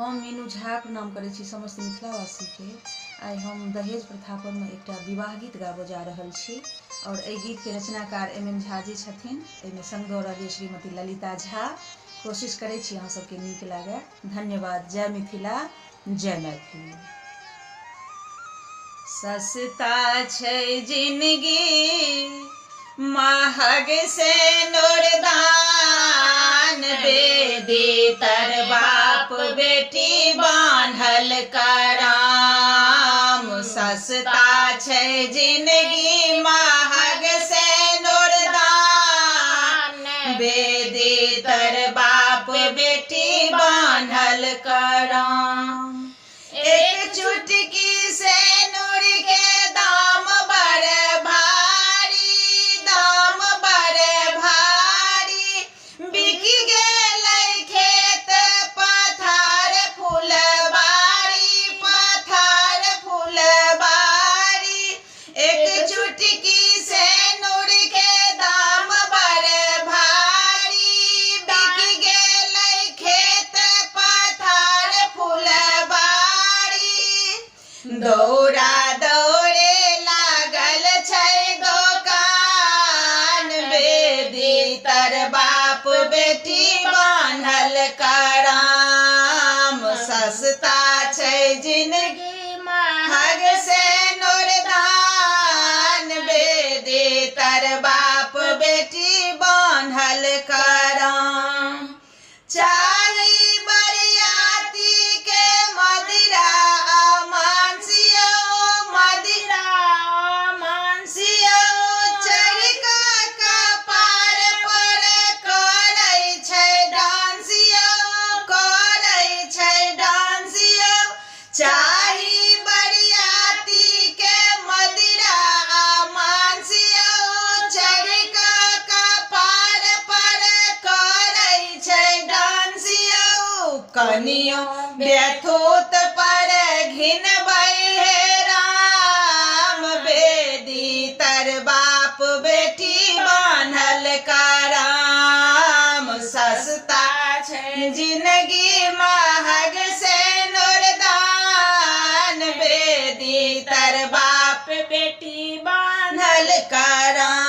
हम मीनू झा प्रणाम करै छी समस्त मिथिलावासी के। आइ हम दहेज प्रथा पर में एकटा विवाह गीत गाबऽ जा रहल छी और एहि गीत के रचनाकार MM झा जी छथिन। एहिमे संग दऽ रहल श्रीमती ललिता झा। कोशिश करै छी अहाँ सबके नीक लागे। धन्यवाद। जय मिथिला, जय मैथिली। सस्ता छै जिंदगी महग से नुरदान, बेदी तर बाप बेटी बान्हल कराम। सस्ता छै जिंदगी महग से नुरदान, बेदी तर बाप बेटी बान्हल कराम। एक चुटकी से नूर के दाम बड़े भारी, दाम बड़े भारी। बिक गेलै खेत पथार फुलबारी, पथार फुलबारी। एक चुटकी से नूर के दाम बड़े भारी, बिक गेलै खेत पथार फुलबारी। दौड़ा दौड़े लागल छै दोकान, बेदी तर बाप बेटी बान्हल कराम। सस्ता छै जिंदगी महग से नुरदान, बेदी तर बाप बेटी बान्हल कराम। चाही बरियाती के मदिरा मांसियो, मदिरा मांसियो। चरका कपार पर करै छै डांसियो, करै छै डांसियो। चाही बरियाती के मदिरा मांसियो, चरका कपार पर करै छै डांसियो। कनियो बेथूत पर घिनबै हे राम, बेदी तर बाप बेटी बान्हल कराम। सस्ता छै जिंदगी महग से नुरदान, बेदी तर बाप बेटी बान्हल कराम।